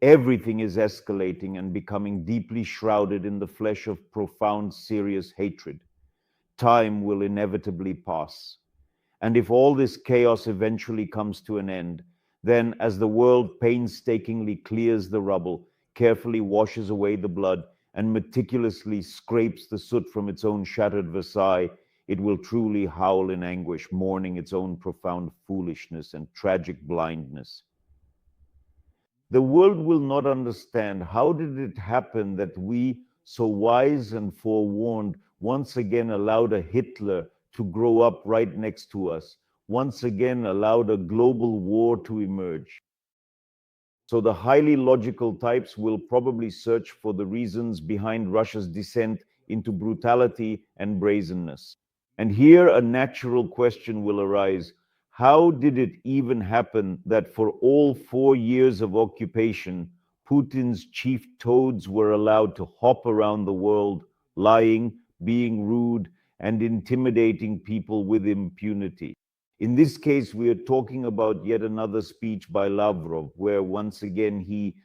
Everything is escalating and becoming deeply shrouded in the flesh of profound, serious hatred. Time will inevitably pass. And if all this chaos eventually comes to an end, then as the world painstakingly clears the rubble, carefully washes away the blood, and meticulously scrapes the soot from its own shattered Versailles, it will truly howl in anguish, mourning its own profound foolishness and tragic blindness. The world will not understand how did it happen that we, so wise and forewarned, once again allowed a Hitler to grow up right next to us, once again allowed a global war to emerge. So the highly logical types will probably search for the reasons behind Russia's descent into brutality and brazenness. And here a natural question will arise. How did it even happen that for all 4 years of occupation, Putin's chief toads were allowed to hop around the world, lying, being rude, and intimidating people with impunity? In this case, we are talking about yet another speech by Lavrov, where once again he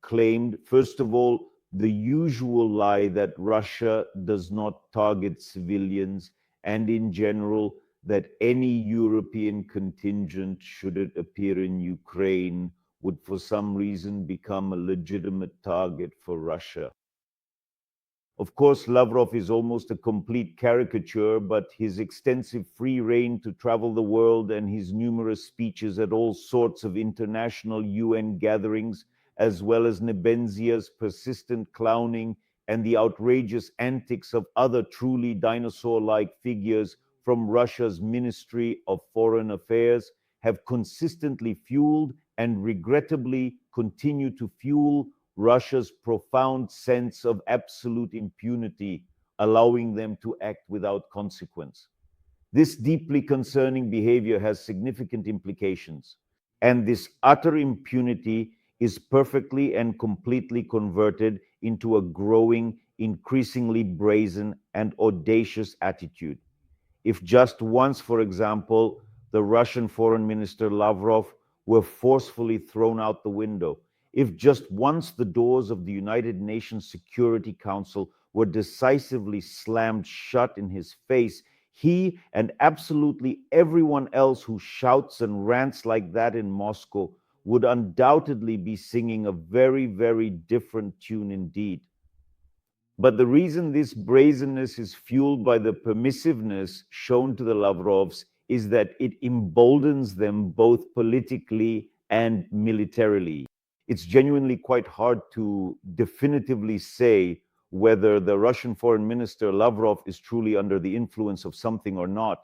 claimed, first of all, the usual lie that Russia does not target civilians, and in general, that any European contingent, should it appear in Ukraine, would for some reason become a legitimate target for Russia. Of course, Lavrov is almost a complete caricature, but his extensive free rein to travel the world and his numerous speeches at all sorts of international UN gatherings, as well as Nebenzia's persistent clowning and the outrageous antics of other truly dinosaur-like figures from Russia's Ministry of Foreign Affairs, have consistently fueled and regrettably continue to fuel Russia's profound sense of absolute impunity, allowing them to act without consequence. This deeply concerning behavior has significant implications, and this utter impunity is perfectly and completely converted into a growing, increasingly brazen and audacious attitude. If just once, for example, the Russian Foreign Minister Lavrov were forcefully thrown out the window, if just once the doors of the United Nations Security Council were decisively slammed shut in his face, he and absolutely everyone else who shouts and rants like that in Moscow would undoubtedly be singing a very, very different tune indeed. But the reason this brazenness is fueled by the permissiveness shown to the Lavrovs is that it emboldens them both politically and militarily. It's genuinely quite hard to definitively say whether the Russian Foreign Minister Lavrov is truly under the influence of something or not.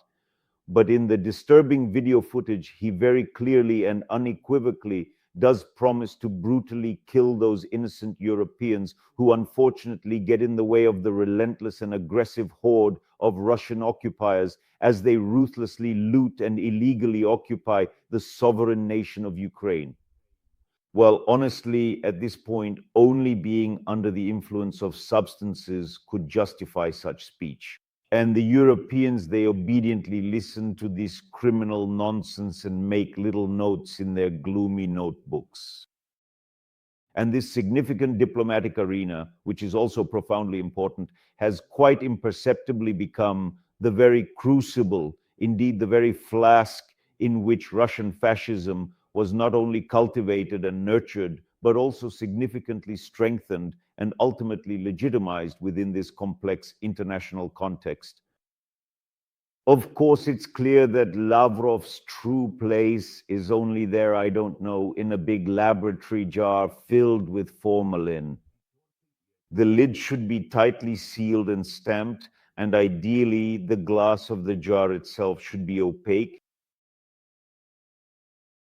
But in the disturbing video footage, he very clearly and unequivocally does promise to brutally kill those innocent Europeans who unfortunately get in the way of the relentless and aggressive horde of Russian occupiers as they ruthlessly loot and illegally occupy the sovereign nation of Ukraine. Well, honestly, at this point, only being under the influence of substances could justify such speech. And the Europeans, they obediently listen to this criminal nonsense and make little notes in their gloomy notebooks. And this significant diplomatic arena, which is also profoundly important, has quite imperceptibly become the very crucible, indeed the very flask in which Russian fascism was not only cultivated and nurtured, but also significantly strengthened and ultimately legitimized within this complex international context. Of course, it's clear that Lavrov's true place is only there, I don't know, in a big laboratory jar filled with formalin. The lid should be tightly sealed and stamped, and ideally, the glass of the jar itself should be opaque,